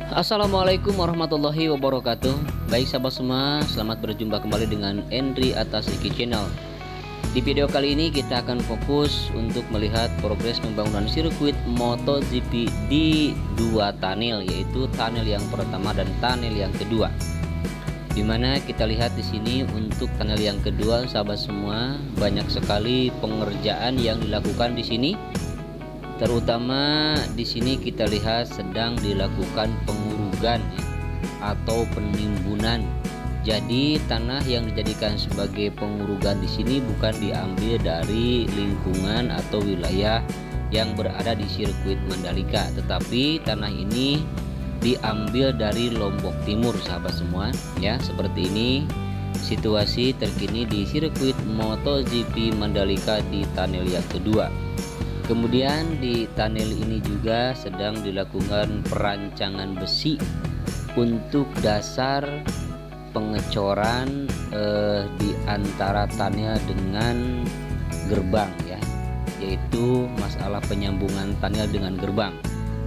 Assalamualaikum warahmatullahi wabarakatuh. Baik sahabat semua, selamat berjumpa kembali dengan Endri Atas Iki Channel. Di video kali ini kita akan fokus untuk melihat progres pembangunan sirkuit MotoGP di dua tunnel, yaitu tunnel yang pertama dan tunnel yang kedua. Dimana kita lihat di sini untuk tunnel yang kedua, sahabat semua, banyak sekali pengerjaan yang dilakukan di sini. Terutama di sini kita lihat sedang dilakukan pengurugan atau penimbunan. Jadi tanah yang dijadikan sebagai pengurugan di sini bukan diambil dari lingkungan atau wilayah yang berada di sirkuit Mandalika, tetapi tanah ini diambil dari Lombok Timur, sahabat semua. Ya, seperti ini situasi terkini di sirkuit MotoGP Mandalika di tunnel yang kedua. Kemudian di tunnel ini juga sedang dilakukan perancangan besi untuk dasar pengecoran di antara tunnel dengan gerbang, ya, yaitu masalah penyambungan tunnel dengan gerbang.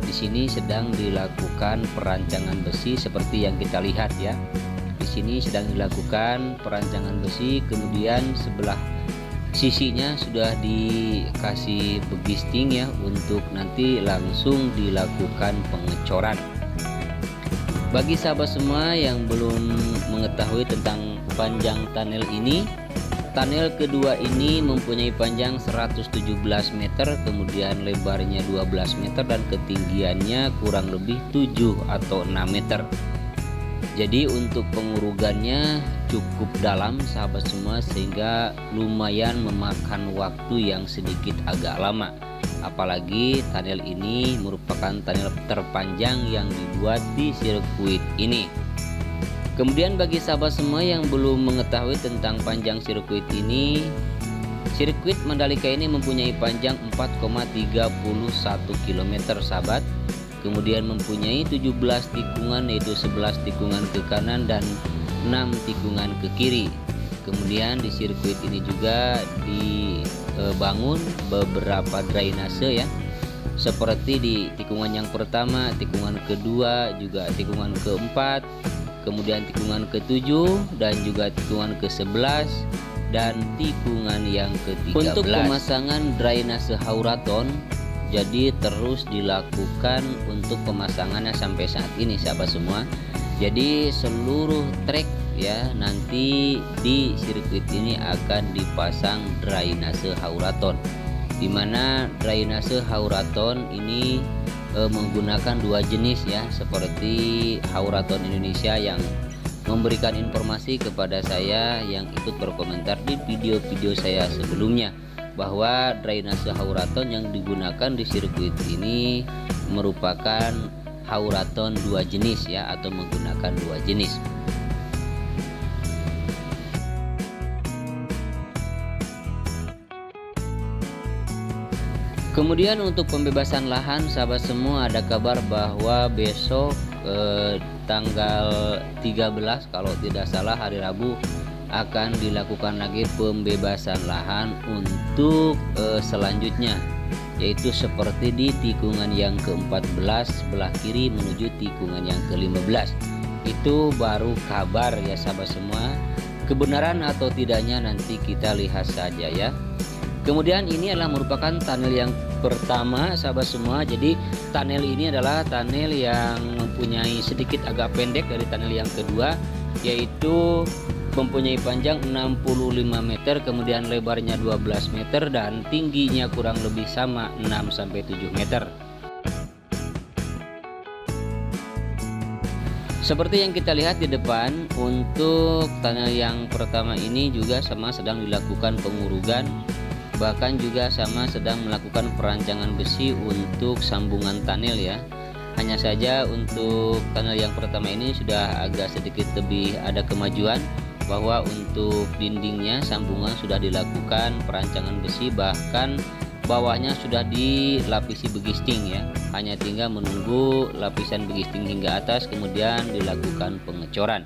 Di sini sedang dilakukan perancangan besi seperti yang kita lihat, ya. Di sini sedang dilakukan perancangan besi, kemudian sebelah sisinya sudah dikasih begisting, ya, untuk nanti langsung dilakukan pengecoran. Bagi sahabat semua yang belum mengetahui tentang panjang tunnel ini, tunnel kedua ini mempunyai panjang 117 meter, kemudian lebarnya 12 meter dan ketinggiannya kurang lebih 7 atau 6 meter. Jadi untuk pengurugannya cukup dalam, sahabat semua, sehingga lumayan memakan waktu yang sedikit agak lama. Apalagi tunnel ini merupakan tunnel terpanjang yang dibuat di sirkuit ini. Kemudian bagi sahabat semua yang belum mengetahui tentang panjang sirkuit ini, sirkuit Mandalika ini mempunyai panjang 4,31 km, sahabat. Kemudian mempunyai 17 tikungan, yaitu 11 tikungan ke kanan dan 6 tikungan ke kiri. Kemudian di sirkuit ini juga dibangun beberapa drainase, ya, seperti di tikungan yang pertama, tikungan kedua, juga tikungan keempat, kemudian tikungan ke-7 dan juga tikungan ke-11 dan tikungan yang ke-13. Untuk pemasangan drainase hauraton jadi terus dilakukan untuk pemasangannya sampai saat ini, sahabat semua. Jadi seluruh trek, ya, nanti di sirkuit ini akan dipasang drainase hauraton, dimana drainase hauraton ini menggunakan dua jenis, ya, seperti Hauraton Indonesia yang memberikan informasi kepada saya yang ikut berkomentar di video-video saya sebelumnya, bahwa drainase hauraton yang digunakan di sirkuit ini merupakan hauraton dua jenis, ya, atau menggunakan dua jenis. Kemudian untuk pembebasan lahan, sahabat semua, ada kabar bahwa besok tanggal 13 kalau tidak salah, hari Rabu, akan dilakukan lagi pembebasan lahan untuk selanjutnya, yaitu seperti di tikungan yang ke-14 sebelah kiri menuju tikungan yang ke-15. Itu baru kabar, ya, sahabat semua. Kebenaran atau tidaknya nanti kita lihat saja, ya. Kemudian ini adalah merupakan tunnel yang pertama, sahabat semua. Jadi tunnel ini adalah tunnel yang mempunyai sedikit agak pendek dari tunnel yang kedua, yaitu mempunyai panjang 65 meter, kemudian lebarnya 12 meter dan tingginya kurang lebih sama 6-7 meter. Seperti yang kita lihat di depan, untuk tunnel yang pertama ini juga sama sedang dilakukan pengurugan, bahkan juga sama sedang melakukan perancangan besi untuk sambungan tunnel, ya. Hanya saja untuk tunnel yang pertama ini sudah agak sedikit lebih ada kemajuan, bahwa untuk dindingnya sambungan sudah dilakukan perancangan besi, bahkan bawahnya sudah dilapisi begisting, ya. Hanya tinggal menunggu lapisan begisting hingga atas, kemudian dilakukan pengecoran.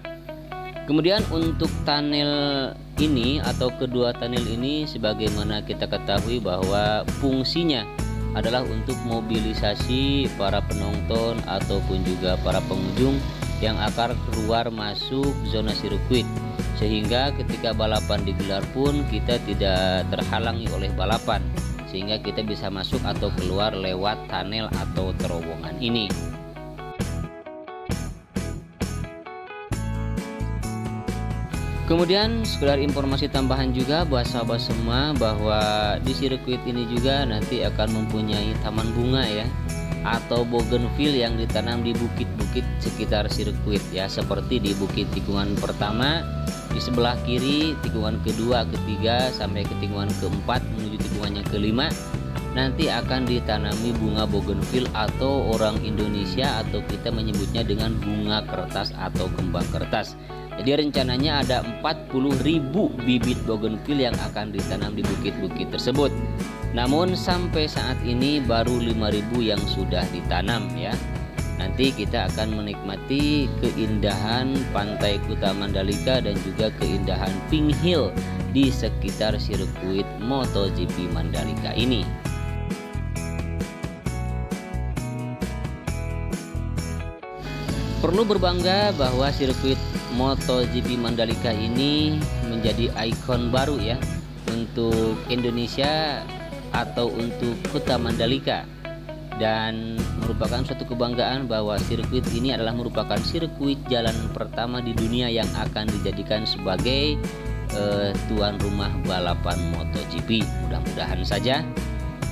Kemudian untuk tunnel ini atau kedua tunnel ini, sebagaimana kita ketahui bahwa fungsinya adalah untuk mobilisasi para penonton ataupun juga para pengunjung yang akan keluar masuk zona sirkuit, sehingga ketika balapan digelar pun kita tidak terhalangi oleh balapan, sehingga kita bisa masuk atau keluar lewat tunnel atau terowongan ini. Kemudian sekedar informasi tambahan juga buat sahabat semua, bahwa di sirkuit ini juga nanti akan mempunyai taman bunga ya, atau bougainville yang ditanam di bukit-bukit sekitar sirkuit ya, seperti di bukit tikungan pertama, di sebelah kiri tikungan kedua, ketiga sampai ke tikungan keempat menuju tikungan yang kelima nanti akan ditanami bunga bougainville, atau orang Indonesia atau kita menyebutnya dengan bunga kertas atau kembang kertas. Jadi rencananya ada 40.000 bibit bougainville yang akan ditanam di bukit-bukit tersebut. Namun sampai saat ini baru 5.000 yang sudah ditanam ya. Nanti kita akan menikmati keindahan Pantai Kuta Mandalika dan juga keindahan Pink Hill di sekitar sirkuit MotoGP Mandalika ini. Perlu berbangga bahwa sirkuit MotoGP Mandalika ini menjadi ikon baru ya untuk Indonesia atau untuk Kuta Mandalika, dan merupakan suatu kebanggaan bahwa sirkuit ini adalah merupakan sirkuit jalan pertama di dunia yang akan dijadikan sebagai tuan rumah balapan MotoGP. Mudah-mudahan saja,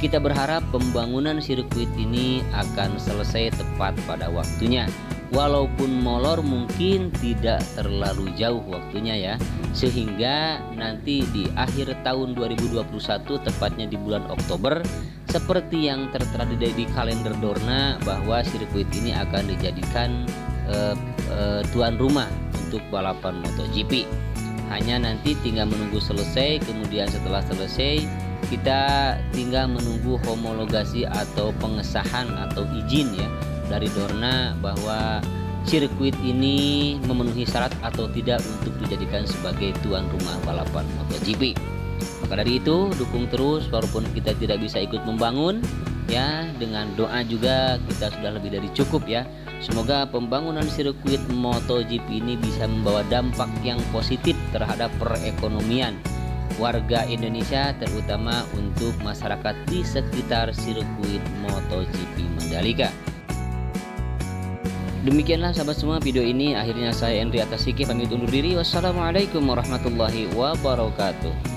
kita berharap pembangunan sirkuit ini akan selesai tepat pada waktunya. Walaupun molor mungkin tidak terlalu jauh waktunya ya, sehingga nanti di akhir tahun 2021 tepatnya di bulan Oktober, seperti yang tertera di kalender Dorna, bahwa sirkuit ini akan dijadikan tuan rumah untuk balapan MotoGP. Hanya nanti tinggal menunggu selesai, kemudian setelah selesai kita tinggal menunggu homologasi atau pengesahan atau izin ya dari Dorna bahwa sirkuit ini memenuhi syarat atau tidak untuk dijadikan sebagai tuan rumah balapan MotoGP. Maka dari itu dukung terus, walaupun kita tidak bisa ikut membangun ya, dengan doa juga kita sudah lebih dari cukup ya. Semoga pembangunan sirkuit MotoGP ini bisa membawa dampak yang positif terhadap perekonomian warga Indonesia, terutama untuk masyarakat di sekitar sirkuit MotoGP Mandalika. Demikianlah sahabat semua video ini. Akhirnya saya Endri Atasiki pamit undur diri. Wassalamualaikum warahmatullahi wabarakatuh.